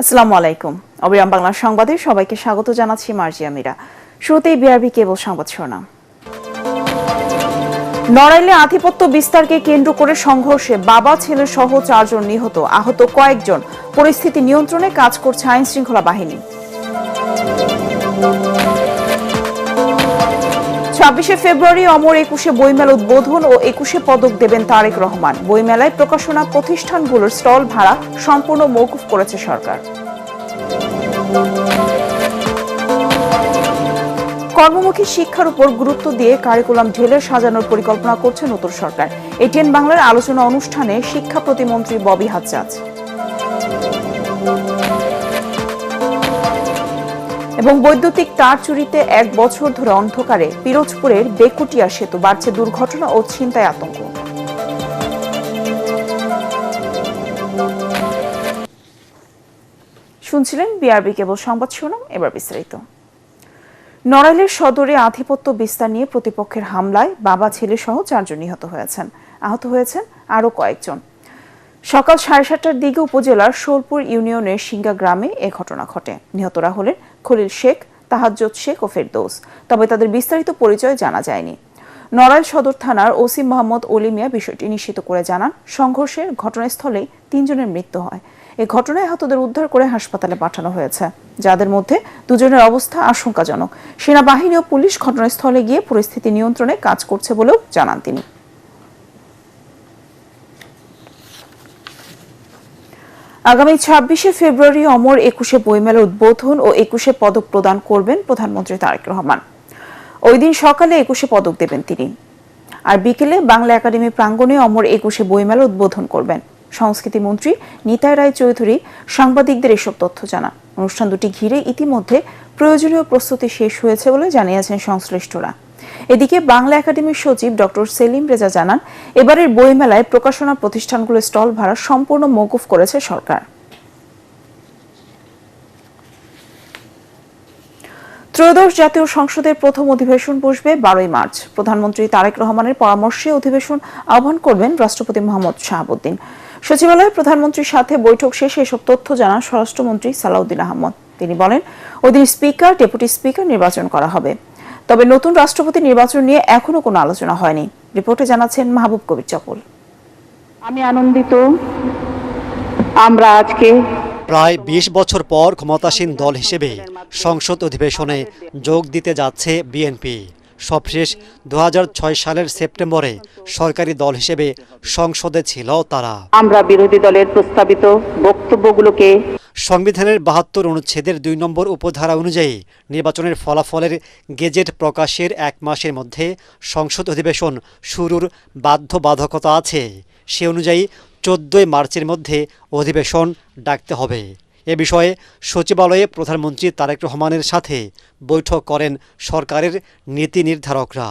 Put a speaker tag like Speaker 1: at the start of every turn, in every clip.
Speaker 1: আসসালামু আলাইকুম। অবিরাম বাংলা সংবাদে সবাইকে স্বাগত জানাচ্ছি মার্জিয়া মীরা। শুরুতেই বিআরবি কেবল সংবাদ শিরোনাম। নড়াইলে আধিপত্য বিস্তারকে কেন্দ্র করে সংঘর্ষে বাবা ছেলে সহ 4 জন নিহত, আহত কয়েকজন। পরিস্থিতি নিয়ন্ত্রণে কাজ করছে আইন শৃঙ্খলা বাহিনী। 26শে ফেব্রুয়ারি অমর 21শে বইমেলা উদ্বোধন ও 21শে পদক দেবেন তারেক রহমান। বইমেলায় প্রকাশনা প্রতিষ্ঠানগুলোর স্টল ভাড়া সম্পূর্ণ মওকুফ করেছে সরকার। কর্মমুখী শিক্ষার উপর গুরুত্ব দিয়ে কারিকুলাম ঢেলে সাজানোর পরিকল্পনা করছে নতুন সরকার। এটিএন বাংলার আলোচনা অনুষ্ঠানে শিক্ষা প্রতিমন্ত্রী ববি হাজ্জাজ। এবং বৈদ্যুতিক তার চুরিতে 1 বছর ধরে অন্ধকারে পিরোজপুরের বেকুটিয়া সেতু, বাড়ছে দুর্ঘটনা ও ছিনতাই আতঙ্ক। শুনছিলেন বিআরবি কেবল সংবাদ শিরোনাম, এবার বিস্তারিত। নড়াইলের সদরে আধিপত্য বিস্তার নিয়ে প্রতিপক্ষের হামলায় বাবা ছেলে সহ 4 জন নিহত হয়েছেন, আহত হয়েছেন আরো কয়েকজন। সকাল 7:30টার দিকে উপজেলার শোলপুর ইউনিয়নের সিঙ্গা গ্রামে এ ঘটনা ঘটে। নিহতরা হলেন খলিল শেখ, তাহাজ্জুদ শেখ ও ফেরদৌস, তবে তাদের বিস্তারিত পরিচয় জানা যায়নি। নড়াইল সদর থানার ওসি মোহাম্মদ অলি মিয়া বিষয়টি নিশ্চিত করে জানান, সংঘর্ষের ঘটনাস্থলেই 3 জনের মৃত্যু হয়। এই ঘটনায় আহতদের উদ্ধার করে হাসপাতালে পাঠানো হয়েছে, যাদের মধ্যে 2 জনের অবস্থা আশঙ্কাজনক। সেনাবাহিনী ও পুলিশ ঘটনাস্থলে গিয়ে পরিস্থিতি নিয়ন্ত্রণে কাজ করছে বলেও জানান তিনি। আগামী 26শে ফেব্রুয়ারি অমর 21শে বইমেলার উদ্বোধন ও 21শে পদক প্রদান করবেন প্রধানমন্ত্রী তারেক রহমান। ওই দিন সকালে 21শে পদক দেবেন তিনি, আর বিকেলে বাংলা একাডেমি প্রাঙ্গণে অমর 21শে বইমেলা উদ্বোধন করবেন। সংস্কৃতি মন্ত্রী নিতাই রায় চৌধুরী সাংবাদিকদের এসব তথ্য জানান। অনুষ্ঠান দুটি ঘিরে ইতিমধ্যে প্রয়োজনীয় প্রস্তুতি শেষ হয়েছে বলে জানিয়েছেন সংশ্লিষ্টরা। এদিকে বাংলা একাডেমির সচিব ডক্টর সেলিম রেজা জানান, এবারের বইমেলায় প্রকাশনা প্রতিষ্ঠানগুলোর স্টল ভাড়া সম্পূর্ণ মওকুফ করেছে সরকার। ত্রয়োদশ জাতীয় সংসদের প্রথম অধিবেশন বসবে 12ই মার্চ। প্রধানমন্ত্রী তারেক রহমানের পরামর্শে অধিবেশন আহ্বান করবেন রাষ্ট্রপতি মোহাম্মদ শাহাবুদ্দিন। সচিবালয়ে প্রধানমন্ত্রীর সাথে বৈঠক শেষে এসব তথ্য জানান স্বরাষ্ট্রমন্ত্রী সালাউদ্দিন আহমদ। তিনি বলেন, ওইদিন স্পিকার, ডেপুটি স্পিকার নির্বাচন করা হবে, তবে নতুন রাষ্ট্রপতি নির্বাচন নিয়ে এখনো কোনো আলোচনা হয়নি। রিপোর্টে জানাচ্ছেন মাহবুব কবির চপল।
Speaker 2: আমি আনন্দিত আমরা আজকে
Speaker 3: প্রায় 20 বছর পর ক্ষমতাসীন দল হিসেবে সংসদ অধিবেশনে যোগ দিতে যাচ্ছে বিএনপি। সবশেষ 2006 সালের সেপ্টেম্বরে সরকারি দল হিসেবে সংসদে ছিল তারা।
Speaker 2: আমরা বিরোধী দলের প্রস্তাবিত বক্তব্যগুলোকে
Speaker 3: সংবিধানের 72 অনুচ্ছেদের 2 নম্বর উপধারা অনুযায়ী নির্বাচনের ফলাফলের গেজেট প্রকাশের 1 মাসের মধ্যে সংসদ অধিবেশন শুরুর বাধ্যবাধকতা আছে। সে অনুযায়ী 14 মার্চের মধ্যে অধিবেশন ডাকতে হবে। এ বিষয়ে সচিবালয়ে প্রধানমন্ত্রী তারেক রহমানের সাথে বৈঠক করেন সরকারের নীতি নির্ধারকরা।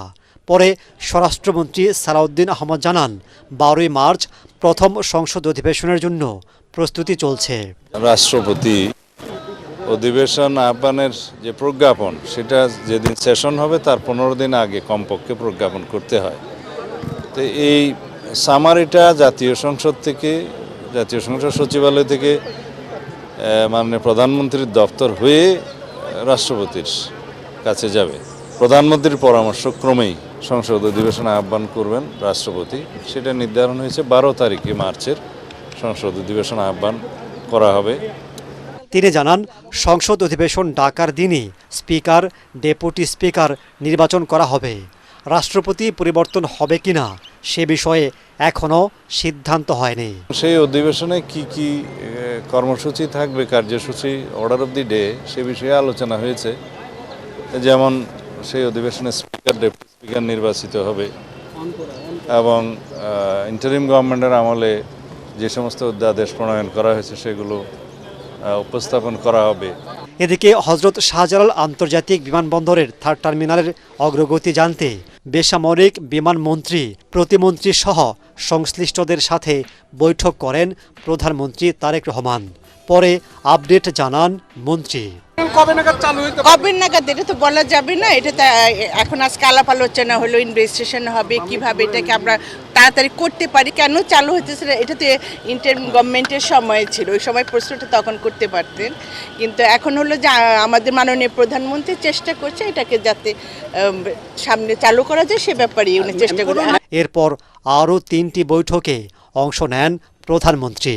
Speaker 3: পরে স্বরাষ্ট্রমন্ত্রী সালাউদ্দিন আহমদ জানান, 12ই মার্চ প্রথম সংসদ অধিবেশনের জন্য প্রস্তুতি চলছে।
Speaker 4: রাষ্ট্রপতি অধিবেশন আহ্বানের যে প্রজ্ঞাপন, সেটা যেদিন সেশন হবে তার 15 দিন আগে কমপক্ষে প্রজ্ঞাপন করতে হয়। তো এই সামারিটা জাতীয় সংসদ সচিবালয় থেকে মাননীয় প্রধানমন্ত্রীর দপ্তর হয়ে রাষ্ট্রপতির কাছে যাবে। প্রধানমন্ত্রীর পরামর্শ ক্রমেই সংসদ অধিবেশন আহ্বান করবেন রাষ্ট্রপতি। সেটা নির্ধারণ হয়েছে 12 তারিখে মার্চের সংসদ অধিবেশন আহ্বান করা হবে।
Speaker 3: তিনি জানান, সংসদ অধিবেশন ডাকার দিনই স্পিকার, ডেপুটি স্পিকার নির্বাচন করা হবে। রাষ্ট্রপতি পরিবর্তন হবে কিনা সে বিষয়ে এখনো সিদ্ধান্ত হয়নি।
Speaker 4: সেই অধিবেশনে কি কি কর্মসূচি থাকবে, কার্যসূচি, অর্ডার অফ দি ডে, সে বিষয়ে আলোচনা হয়েছে। যেমন সেই অধিবেশনে স্পিকার, ডেপুটি স্পিকার নির্বাচিত হবে এবং ইন্টারিম গভর্নমেন্টের আমলে যে সমস্ত অধ্যাদেশ প্রণয়ন করা হয়েছে সেগুলো উপস্থাপন করা হবে।
Speaker 3: এদিকে হজরত শাহজালাল আন্তর্জাতিক বিমানবন্দরের 3rd টার্মিনালের অগ্রগতি জানতে বেসামরিক বিমান মন্ত্রী, প্রতিমন্ত্রী সহ সংশ্লিষ্টদের সাথে বৈঠক করেন প্রধানমন্ত্রী তারেক রহমান। পরে আপডেট জানান মন্ত্রী।
Speaker 5: কবে নাগাদ চালু হইতে পারে?
Speaker 6: কবে নাগাদ এটা তো বলা যাবে না, এটা তো এখন আজকে আলাপ আলোচনা হলো, ইনভেস্টিগেশন হবে কিভাবে এটাকে আমরা তাড়াতাড়ি করতে পারি। কেন চালু হতেছে না, এটা তো ইন্টারিম গভর্নমেন্টের সময় ছিল, ওই সময় প্রশ্নটা তখন করতে পারতেন। কিন্তু এখন হলো যে আমাদের মাননীয় প্রধানমন্ত্রী চেষ্টা করছে এটাকে যাতে সামনে চালু করা যায়, সে ব্যাপারে উনি চেষ্টা করবেন।
Speaker 3: এরপর আরও 3টি বৈঠকে অংশ নেন প্রধানমন্ত্রী।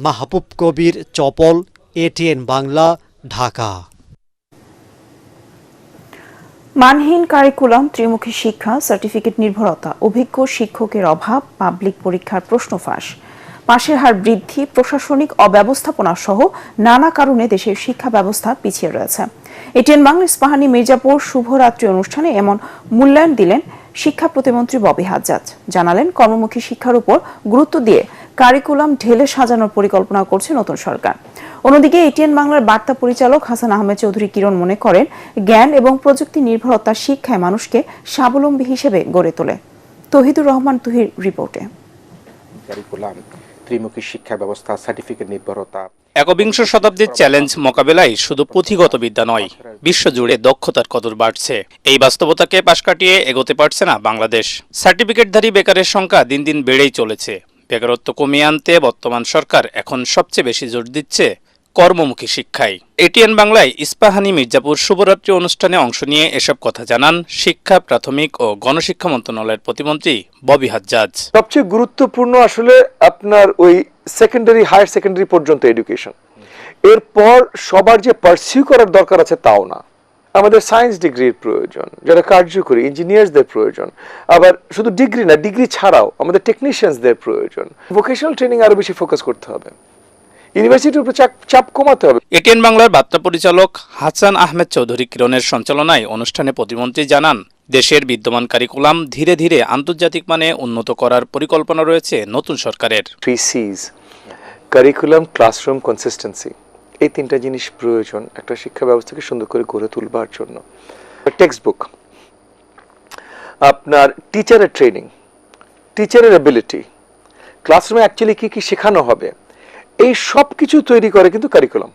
Speaker 3: মাহবুব কবির চপল, এটিএন বাংলা, ঢাকা।
Speaker 1: মানহীন কারিকুলাম, ত্রিমুখী শিক্ষা, সার্টিফিকেট নির্ভরতা, অভিজ্ঞ শিক্ষকের অভাব, পাবলিক পরীক্ষার প্রশ্ন ফাঁস, পাশের হার বৃদ্ধি, প্রশাসনিক অব্যবস্থাপনা সহ নানা কারণে দেশের শিক্ষা ব্যবস্থা পিছিয়ে রয়েছে। এটিএন বাংলা ইস্পাহানি মির্জাপুর শুভরাত্রি অনুষ্ঠানে এমন মূল্যায়ন দিলেন শিক্ষা প্রতিমন্ত্রী ববি হাজ্জাজ। জানালেন, কর্মমুখী শিক্ষার উপর গুরুত্ব দিয়ে কারিকুলাম ঢেলে সাজানোর পরিকল্পনা করছে নতুন সরকার। অন্যদিকে এটিএন বাংলার বার্তা পরিচালক হাসান আহমেদ চৌধুরী কিরণ মনে করেন, জ্ঞান এবং প্রযুক্তি নির্ভরতা শিক্ষায় মানুষকে স্বাবলম্বী হিসেবে গড়ে তোলে। তহিদুর রহমান তুহির রিপোর্টে।
Speaker 7: কারিকুলাম, ত্রিমুখী শিক্ষা ব্যবস্থা, সার্টিফিকেট নির্ভরতা।
Speaker 8: একবিংশ শতাব্দীর চ্যালেঞ্জ মোকাবেলায় শুধু পুঁথিগত বিদ্যা নয়, বিশ্বজুড়ে দক্ষতার কদর বাড়ছে। এই বাস্তবতাকে পাশ কাটিয়ে এগোতে পারছে না বাংলাদেশ। সার্টিফিকেটধারী বেকারের সংখ্যা দিন দিন বেড়েই চলেছে। বেকারত্ব কমিয়ে আনতে বর্তমান সরকার এখন সবচেয়ে বেশি জোর দিচ্ছে কর্মমুখী শিক্ষায়। এটিএন বাংলায় ইস্পাহানি মির্জাপুর শুভরাত্রি অনুষ্ঠানে অংশ নিয়ে এসব কথা জানান শিক্ষা, প্রাথমিক ও গণশিক্ষা মন্ত্রণালয়ের প্রতিমন্ত্রী ববি হাজ্জাজ।
Speaker 9: সবচেয়ে গুরুত্বপূর্ণ আসলে আপনার ওই সেকেন্ডারি, হায়ার সেকেন্ডারি পর্যন্ত এডুকেশন। এরপর সবার যে পারসিউ করার দরকার আছে তাও না, আমাদের সায়েন্স ডিগ্রির প্রয়োজন, যারা কার্যকরী ইঞ্জিনিয়ার্সদের প্রয়োজন। আবার শুধু ডিগ্রি না, ডিগ্রি ছাড়াও আমাদের টেকনিশিয়ানসদের প্রয়োজন। ভোকেশনাল ট্রেনিং আরো বেশি ফোকাস করতে হবে, ইউনিভার্সিটির উপর চাপ কমাতে হবে।
Speaker 8: এটিএন বাংলার বার্তা পরিচালক হাসান আহমেদ চৌধুরী কিরণের সঞ্চালনায় অনুষ্ঠানে প্রতিমন্ত্রী জানান, দেশের বিদ্যমান কারিকুলাম ধীরে ধীরে আন্তর্জাতিক মানে উন্নত করার পরিকল্পনা রয়েছে নতুন সরকারের।
Speaker 9: 3Cs, কারিকুলাম, ক্লাসরুম, কনসিস্টেন্সি, এই 3টা জিনিস প্রয়োজন একটা শিক্ষা ব্যবস্থাকে সুন্দর করে গড়ে তুলবার জন্য। টেক্সট বুক, আপনার টিচারের ট্রেনিং, টিচারের এবিলিটি, ক্লাসরুমে অ্যাকচুয়ালি কি কি শেখানো হবে, এই সব কিছু তৈরি করে কিন্তু কারিকুলাম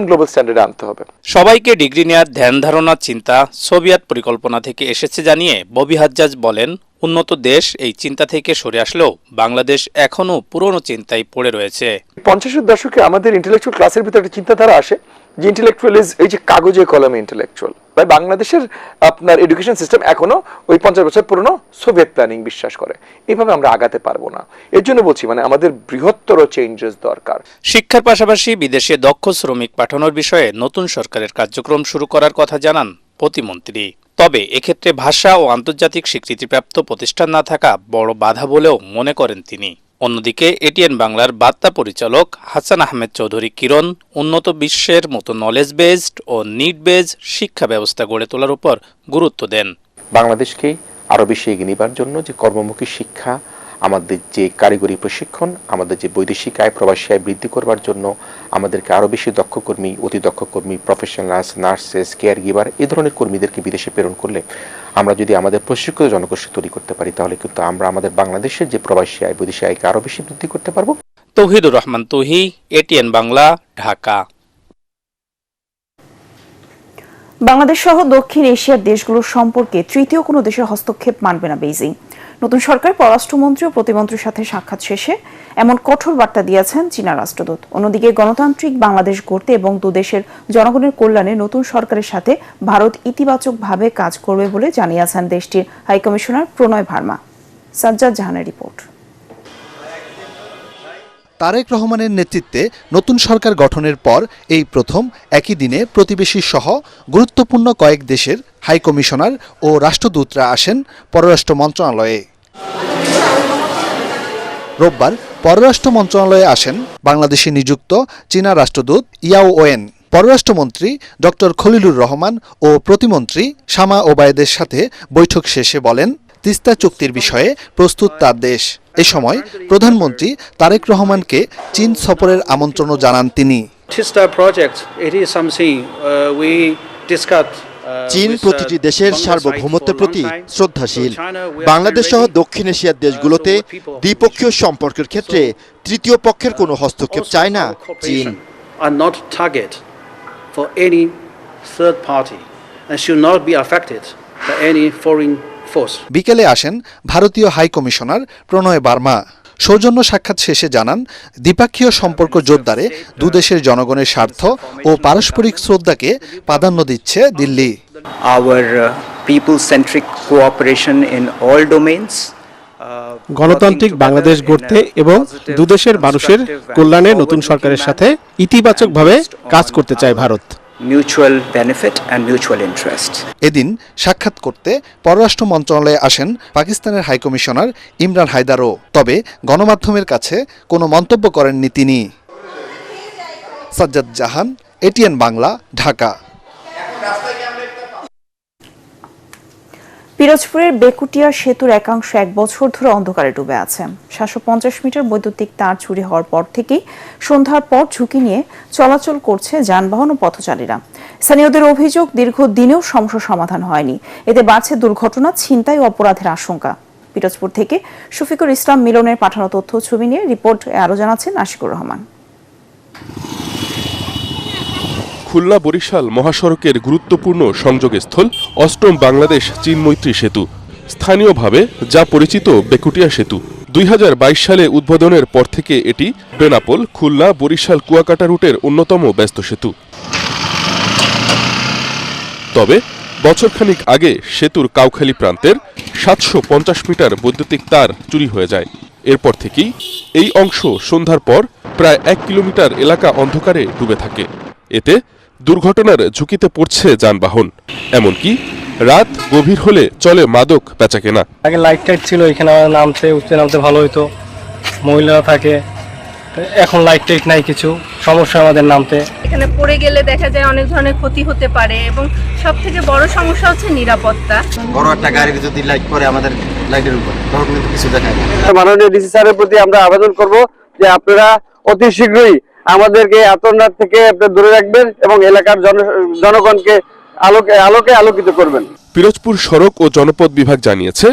Speaker 9: গ্লোবাল স্ট্যান্ডার্ডে আনতে হবে।
Speaker 8: সবাইকে ডিগ্রি নেওয়ার ধ্যান ধারণা চিন্তা সোভিয়েত পরিকল্পনা থেকে এসেছে জানিয়ে ববি হাজ্জাজ বলেন, উন্নত দেশ এই চিন্তা থেকে সরে আসলেও বাংলাদেশ এখনো পুরনো চিন্তায় পড়ে রয়েছে।
Speaker 9: 50-এর দশকে আমাদের ইন্টেলেকচুয়াল ক্লাসের ভিতরে একটা চিন্তাধারা আসে যে ইন্টেলেকচুয়াল ইজ এই যে কাগজে কলমে ইন্টেলেকচুয়াল। তাই বাংলাদেশের আপনার এডুকেশন সিস্টেম এখনো ওই 50 বছর পুরনো সোভিয়েত প্ল্যানিং বিশ্বাস করে। এইভাবে আমরা আগাতে পারবো না। এর জন্য বলছি মানে আমাদের বৃহত্তর চেঞ্জেস দরকার।
Speaker 8: শিক্ষার পাশাপাশি বিদেশে দক্ষ শ্রমিক পাঠানোর বিষয়ে নতুন সরকারের কার্যক্রম শুরু করার কথা জানান প্রতিমন্ত্রী। তবে এক্ষেত্রে ভাষা ও আন্তর্জাতিক স্বীকৃতিপ্রাপ্ত প্রতিষ্ঠান না থাকা বড় বাধা বলেও মনে করেন তিনি। অন্যদিকে এটিএন বাংলার বার্তা পরিচালক হাসান আহমেদ চৌধুরী কিরণ উন্নত বিশ্বের মতো নলেজ বেসড ও নিড বেসড শিক্ষা ব্যবস্থা গড়ে তোলার উপর গুরুত্ব দেন।
Speaker 7: বাংলাদেশকে আরো বেশি এগিয়ে নেবার জন্য যে কর্মমুখী শিক্ষা, আমাদের যে কারিগরি প্রশিক্ষণ, আমাদের যে বৈদেশিক আয়, প্রবাসী আয় বৃদ্ধি করবার জন্য আমাদেরকে আরো বেশি দক্ষ কর্মী, অতি দক্ষ কর্মী, প্রফেশনালস, নার্সেস, কেয়ার গিভার এই ধরনের কর্মীদেরকে বিদেশে প্রেরণ করলে আমরা যদি আমাদের প্রশিক্ষিত জনগোষ্ঠী তৈরি করতে পারি তাহলে কিন্তু আমরা আমাদের বাংলাদেশের যে প্রবাসী আয়, বৈদেশিক আয়কে আরো বেশি বৃদ্ধি করতে পারবো।
Speaker 8: তৌহিদুর রহমান তুহি, এটিএন বাংলা, ঢাকা।
Speaker 1: বাংলাদেশ সহ দক্ষিণ এশিয়ার দেশগুলোর সম্পর্কে তৃতীয় কোনো দেশের হস্তক্ষেপ মানবে না বেইজিং। নতুন সরকার পররাষ্ট্রমন্ত্রী ও প্রতিমন্ত্রীর সাথে সাক্ষাৎ শেষে এমন কঠোর বার্তা দিয়েছেন চীনা রাষ্ট্রদূত। অন্যদিকে গণতান্ত্রিক বাংলাদেশ গড়তে এবং দুদেশের জনগণের কল্যাণে নতুন সরকারের সাথে ভারত ইতিবাচকভাবে কাজ করবে বলে জানিয়েছেন দেশটির হাইকমিশনার প্রণয় ভার্মা। সাজ্জাদ জাহানের রিপোর্ট।
Speaker 10: তারেক রহমানের নেতৃত্বে নতুন সরকার গঠনের পর এই প্রথম একই দিনে প্রতিবেশী সহ গুরুত্বপূর্ণ কয়েক দেশের হাইকমিশনার ও রাষ্ট্রদূতরা আসেন পররাষ্ট্র মন্ত্রণালয়ে। রোববার পররাষ্ট্র মন্ত্রণালয়ে আসেন বাংলাদেশে নিযুক্ত চীনা রাষ্ট্রদূত ইয়াও ওয়েন। পররাষ্ট্রমন্ত্রী ডক্টর খলিলুর রহমান ও প্রতিমন্ত্রী শামা ওবায়েদের সাথে বৈঠক শেষে বলেন, তিস্তা চুক্তির বিষয়ে প্রস্তুত তার দেশ। এ সময় প্রধানমন্ত্রী তারেক রহমানকে চীন সফরের আমন্ত্রণও জানান তিনি।
Speaker 11: চীন প্রতিটি দেশের সার্বভৌমত্বের প্রতি শ্রদ্ধাশীল। বাংলাদেশ সহ দক্ষিণ এশিয়ার দেশগুলোতে দ্বিপক্ষীয় সম্পর্কের ক্ষেত্রে তৃতীয় পক্ষের কোনো হস্তক্ষেপ চায় না চীন।
Speaker 5: for any third party and should not be affected by any foreign force.
Speaker 10: বিকেলে আসেন ভারতীয় হাই কমিশনার প্রণয় বার্মা। সৌজন্য সাক্ষাৎ শেষে জানান, দ্বিপাক্ষীয় সম্পর্ক জোরদারে দুদেশের জনগণের স্বার্থ ও পারস্পরিক শ্রদ্ধাকে প্রাধান্য দিচ্ছে Delhi.
Speaker 12: Our people-centric cooperation in all domains.
Speaker 13: গণতান্ত্রিক বাংলাদেশ গড়তে এবং দুদেশের মানুষের কল্যাণে নতুন সরকারের সাথে ইতিবাচকভাবে কাজ করতে চায় Bharat.
Speaker 12: Mutual benefit and mutual interest.
Speaker 10: এদিন সাক্ষাৎ করতে পররাষ্ট্র মন্ত্রণালয়ে আসেন পাকিস্তানের হাইকমিশনার ইমরান হায়দারও। তবে গণমাধ্যমের কাছে কোনো মন্তব্য করেননি তিনি। সাজ্জাদ জাহান, এটিএন বাংলা, ঢাকা।
Speaker 1: পিরোজপুরের বেকুটিয়া সেতুর একাংশ 1 বছর ধরে অন্ধকারে ডুবে আছে। 750 মিটার বৈদ্যুতিক তার চুরি হওয়ার পর থেকেই সন্ধ্যার পর ঝুঁকি নিয়ে চলাচল করছে যানবাহন ও পথচারীরা। স্থানীয়দের অভিযোগ, দীর্ঘদিনেও সমস্যা সমাধান হয়নি। এতে বাড়ছে দুর্ঘটনা, ছিনতাই ও অপরাধের আশঙ্কা। পিরোজপুর থেকে শফিকুল ইসলাম মিলনের পাঠানো তথ্য ছবি নিয়ে রিপোর্ট আরও জানাচ্ছেন আশিকুর রহমান।
Speaker 14: খুলনা বরিশাল মহাসড়কের গুরুত্বপূর্ণ সংযোগস্থল অষ্টম বাংলাদেশ চীন মৈত্রী সেতু, স্থানীয়ভাবে যা পরিচিত বেকুটিয়া সেতু। 2022 সালে উদ্বোধনের পর থেকে এটি বেনাপোল, খুলনা, বরিশাল, কুয়াকাটা রুটের অন্যতম ব্যস্ত সেতু। তবে বছরখানিক আগে সেতুর কাউখালী প্রান্তের 750 মিটার বৈদ্যুতিক তার চুরি হয়ে যায়। এরপর থেকেই এই অংশ সন্ধ্যার পর প্রায় 1 কিলোমিটার এলাকা অন্ধকারে ডুবে থাকে। এতে দুর্ঘটনার ঝুঁকিতে পড়ছে যানবাহন, এমনকি রাত গভীর হলে চলে মাদক বেচাকেনা।
Speaker 13: আগে লাইট টাইট ছিল, এখানে নামতে উঠতে নামতে ভালো হতো, মহিলারা থাকে। এখন লাইট টাইট নাই, কিছু সমস্যা আমাদের নামতে।
Speaker 15: এখানে পড়ে গেলে দেখা যায় অনেক ধরনের ক্ষতি হতে পারে এবং সবথেকে বড় সমস্যা হচ্ছে নিরাপত্তা।
Speaker 16: বড় একটা গাড়ি যদি লাইট করে আমাদের লাইটের উপর, তখন কিন্তু কিছু দেখায় না।
Speaker 9: মাননীয় ডিসি স্যারের প্রতি আমরা আবেদন করব যে আপনারা অতি শীঘ্রই আমাদেরকে আতঙ্ক থেকে দূরে রাখবেন এবং এলাকার জনগণকে আলোকে আলোকিত করবেন।
Speaker 14: পিরোজপুর সড়ক ও জনপথ বিভাগ জানিয়েছে,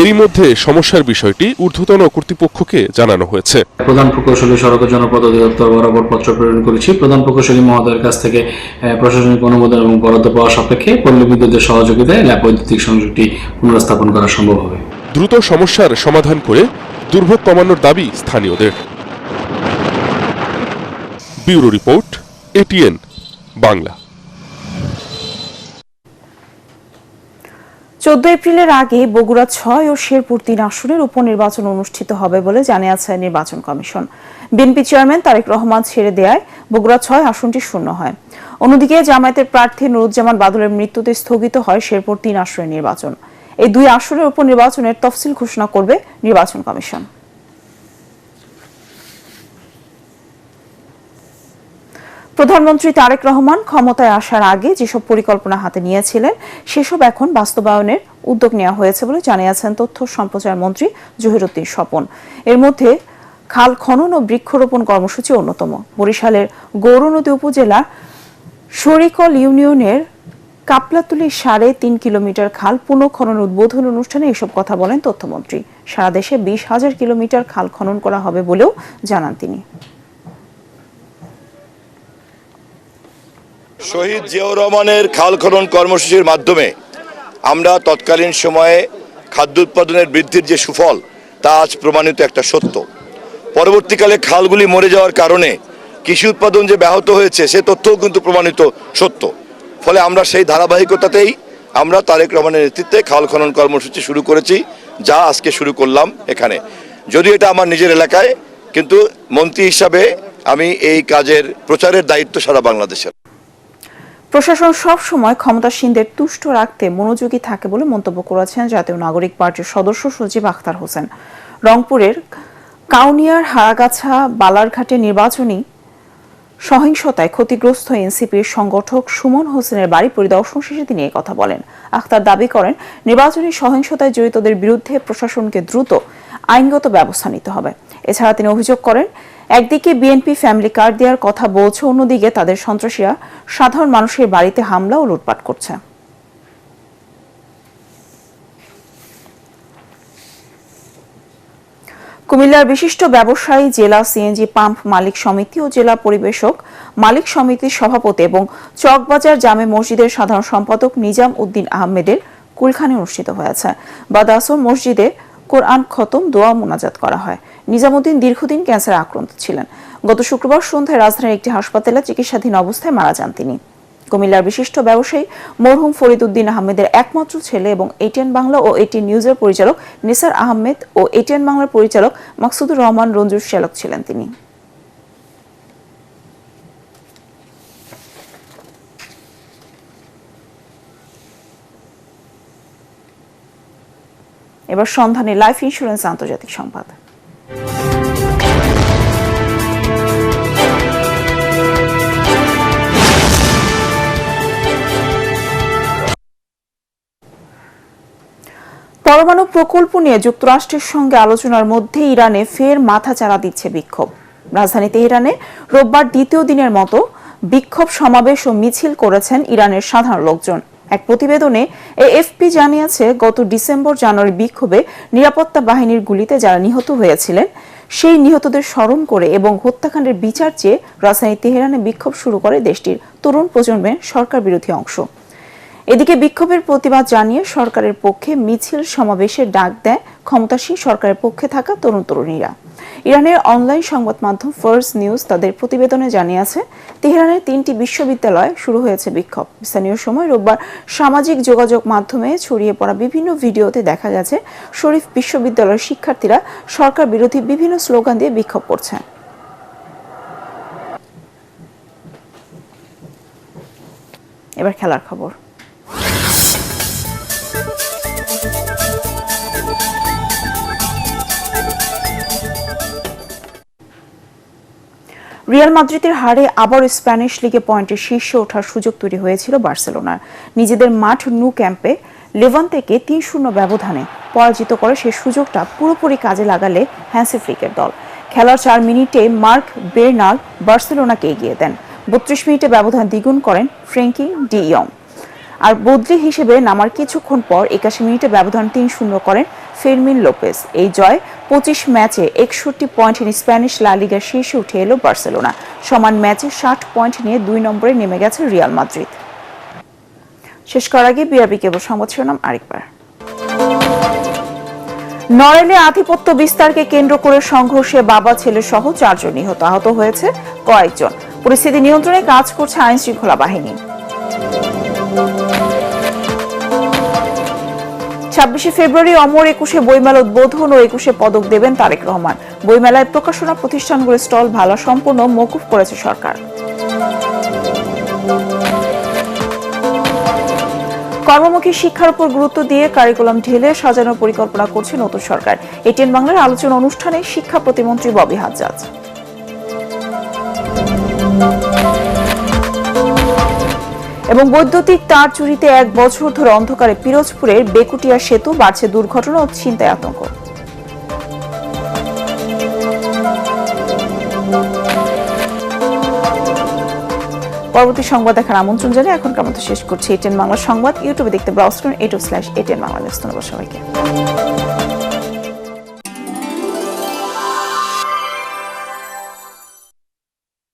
Speaker 14: এরই মধ্যে সমস্যার বিষয়টি ঊর্ধ্বতন কর্তৃপক্ষকে জানানো হয়েছে।
Speaker 17: প্রধান প্রকৌশলী সড়ক ও জনপথ অধিদপ্তর বরাবর পত্র প্রেরণ করেছি। প্রধান প্রকৌশলী মহোদয়ের কাছ থেকে প্রশাসনিক অনুমোদন এবং বরাদ্দ পাওয়া সাপেক্ষে পল্লী বিদ্যুতের সহযোগিতায় ল্যাব বৈদ্যুতিক সংযোগটি পুনর্স্থাপন করা সম্ভব হবে।
Speaker 14: দ্রুত সমস্যার সমাধান করে দুর্ভোগ কমানোর দাবি স্থানীয়দের। Bureau report, ATN Bangla.
Speaker 1: 14 এপ্রিলের আগে বগুড়া 6 ও শেরপুর 3 আসনের উপনির্বাচন অনুষ্ঠিত হবে বলে জানিয়েছে নির্বাচন কমিশন। বিএনপি চেয়ারম্যান তারেক রহমান ছেড়ে দেয়ায় বগুড়া 6 আসনটি শূন্য হয়। অন্যদিকে জামায়াতের প্রার্থী নুরুজ্জামান বাদলের মৃত্যুতে স্থগিত হয় শেরপুর 3 আসনের নির্বাচন। এই 2 আসনের উপনির্বাচনের তফসিল ঘোষণা করবে নির্বাচন কমিশন। প্রধানমন্ত্রী তারেক রহমান ক্ষমতায় আসার আগে যেসব পরিকল্পনা হাতে নিয়েছিলেন সেসব এখন বাস্তবায়নের উদ্যোগ নেওয়া হয়েছে বলে জানিয়েছেন তথ্য সম্প্রচার মন্ত্রী জহিরুদ্দিন স্বপন। এর মধ্যে খাল খনন ও বৃক্ষরোপণ কর্মসূচি অন্যতম। বরিশালের গৌরনদী উপজেলার শরিকল ইউনিয়নের কাপলাতুলি 3.5 কিলোমিটার খাল পুনঃখনন উদ্বোধন অনুষ্ঠানে এসব কথা বলেন তথ্যমন্ত্রী। সারা দেশে 20,000 কিলোমিটার খাল খনন করা হবে বলেও জানান তিনি।
Speaker 18: শহীদ জিয়াউর রহমানের খাল খনন কর্মসূচির মাধ্যমে আমরা তৎকালীন সময়ে খাদ্য উৎপাদনের বৃদ্ধির যে সুফল তা আজ প্রমাণিত একটা সত্য। পরবর্তীকালে খালগুলি মরে যাওয়ার কারণে কৃষি উৎপাদন যে ব্যাহত হয়েছে সে তথ্যও কিন্তু প্রমাণিত সত্য। ফলে আমরা সেই ধারাবাহিকতাতেই আমরা তারেক রহমানের নেতৃত্বে খাল খনন কর্মসূচি শুরু করেছি, যা আজকে শুরু করলাম এখানে। যদিও এটা আমার নিজের এলাকায়, কিন্তু মন্ত্রী হিসাবে আমি এই কাজের প্রচারের দায়িত্ব সারা বাংলাদেশের।
Speaker 1: প্রশাসন সব সময় ক্ষমতাসীনদের তুষ্ট রাখতে মনোযোগী থাকে বলে মন্তব্য করেছেন জাতীয় নাগরিক পার্টির সদস্য সচিব আখতার হোসেন। রংপুরের কাউনিয়ার হারাগাছা বালারঘাটে নির্বাচনী সহিংসতায় ক্ষতিগ্রস্ত এনসিপির সংগঠক সুমন হোসেনের বাড়ি পরিদর্শন শেষে তিনি এই কথা বলেন। আখতার দাবি করেন, নির্বাচনী সহিংসতায় জড়িতদের বিরুদ্ধে প্রশাসনকে দ্রুত আইনগত ব্যবস্থা নিতে হবে। এছাড়া তিনি অভিযোগ করেন, একদিকে বিএনপি ফ্যামিলি কার্ড দেওয়ার কথা বলছে, অন্যদিকে তাদের সন্ত্রাসীরা সাধারণ মানুষের বাড়িতে হামলা ও লুটপাট করছে। কুমিল্লার বিশিষ্ট ব্যবসায়ী জেলা সিএনজি পাম্প মালিক সমিতি ও জেলা পরিবেশক মালিক সমিতির সভাপতি এবং চকবাজার জামে মসজিদের সাধারণ সম্পাদক নিজাম উদ্দিন আহমেদের কুলখানি অনুষ্ঠিত হয়েছে। বাদাসর মসজিদে কোরআন খতম দোয়া মোনাজাত করা হয়। নিজামউদ্দিন দীর্ঘদিন ক্যান্সারে আক্রান্ত ছিলেন। গত শুক্রবার সন্ধ্যায় রাজধানীর একটি হাসপাতালে চিকিৎসাধীন অবস্থায় মারা যান তিনি। কুমিল্লার বিশিষ্ট ব্যবসায়ী মরহুম ফরিদ উদ্দিন আহমেদের একমাত্র ছেলে এবং এটিএন বাংলা ও এটিএন নিউজের পরিচালক নিসার আহমেদ ও এটিএন বাংলার পরিচালক মাকসুদুর রহমান রঞ্জুর শ্যালক ছিলেন তিনি। এবার সন্ধানে লাইফ ইন্স্যুরেন্স আন্তর্জাতিক সংবাদ। পরমাণু প্রকল্প নিয়ে যুক্তরাষ্ট্রের সঙ্গে আলোচনার মধ্যে ইরানে ফের মাথাচাড়া দিচ্ছে বিক্ষোভ। রাজধানী তেহরানে রোববার দ্বিতীয় দিনের মতো বিক্ষোভ সমাবেশ ও মিছিল করেছেন ইরানের সাধারণ লোকজন। এক প্রতিবেদনে এএফপি জানিয়েছে, গত ডিসেম্বর জানুয়ারি বিক্ষোভে নিরাপত্তা বাহিনীর গুলিতে যারা নিহত হয়েছিলেন সেই নিহতদের স্মরণ করে এবং হত্যাকাণ্ডের বিচার চেয়ে রাজধানী তেহরানে বিক্ষোভ শুরু করে দেশটির তরুণ প্রজন্মের সরকার বিরোধী অংশ। এদিকে বিক্ষোভের প্রতিবাদ জানিয়ে সরকারের পক্ষে মিছিল সমাবেশের ডাক দেয় ক্ষমতাসীন সরকারের পক্ষে থাকা তরুণ তরুণীরা। ইরানের অনলাইন সংবাদ মাধ্যম ফার্স নিউজ তাদের প্রতিবেদনে জানিয়েছে, তেহরানের 3টি বিশ্ববিদ্যালয়ে শুরু হয়েছে বিক্ষোভ। স্থানীয় সময় রোববার সামাজিক যোগাযোগ মাধ্যমে ছড়িয়ে পড়া বিভিন্ন ভিডিওতে দেখা গেছে শরীফ বিশ্ববিদ্যালয়ের শিক্ষার্থীরা সরকার বিরোধী বিভিন্ন স্লোগান দিয়ে বিক্ষোভ করছে। এবার খেলার খবর। রিয়াল মাদ্রিদের হারে আবার স্প্যানিশ লিগে পয়েন্টের শীর্ষে ওঠার সুযোগ তৈরি হয়েছিল বার্সেলোনার। নিজেদের মাঠ নু ক্যাম্পে লেভান্তেকে 3-0 ব্যবধানে পরাজিত করে সেই সুযোগটা পুরোপুরি কাজে লাগালে হ্যান্সি ফ্লিকের দল। খেলার 4 মিনিটে মার্ক বেরনাল বার্সেলোনাকে এগিয়ে দেন। 32 মিনিটে ব্যবধান দ্বিগুণ করেন ফ্র্যাঙ্কি ডি ইয়ং। আর বদলি হিসেবে নামার কিছুক্ষণ পর 81 মিনিটে ব্যবধান 3-0 করেন ফেরমিন লোপেজ। এই জয় 25 ম্যাচে 61 পয়েন্ট নিয়ে স্প্যানিশ লা লিগার শীর্ষে উঠে এলো বার্সেলোনা। সমান ম্যাচে 60 পয়েন্ট নিয়ে 2 নম্বরে নেমে গেছে রিয়াল মাদ্রিদ। শেষ করার আগে বিআরবি কেবল সংবাদ শিরোনাম আরেকবার। নড়াইলে আধিপত্য বিস্তারকে কেন্দ্র করে সংঘর্ষে বাবা ছেলে সহ 4 জন নিহত, আহত হয়েছে কয়েকজন। পরিস্থিতি নিয়ন্ত্রণে কাজ করছে আইন শৃঙ্খলা বাহিনী। 26 ফেব্রুয়ারি অমর 21 বইমেলা উদ্বোধন ও 21 পদক দেবেন তারেক রহমান। বইমেলায় প্রকাশনা প্রতিষ্ঠানগুলোর স্টল ভাড়া সম্পূর্ণ মওকুফ করেছে সরকার। কর্মমুখী শিক্ষার উপর গুরুত্ব দিয়ে কারিকুলাম ঢেলে সাজানোর পরিকল্পনা করছে নতুন সরকার। এটিএন বাংলার আলোচনা অনুষ্ঠানে শিক্ষা প্রতিমন্ত্রী ববি হাজ্জাজ। এবং বৈদ্যুতিক তার চুরিতে 1 বছর ধরে অন্ধকারে পিরোজপুরের বেকুটিয়া সেতু, বাড়ছে দুর্ঘটনা ও ছিনতাই আতঙ্ক। পরবর্তী সংবাদ দেখার আমন্ত্রণ জানিয়ে এখনকার মতো শেষ করছি এটিএন বাংলা সংবাদ। ইউটিউবে দেখতে ব্রাউজ করুন @ATN বাংলাদেশ। ধন্যবাদ সবাইকে।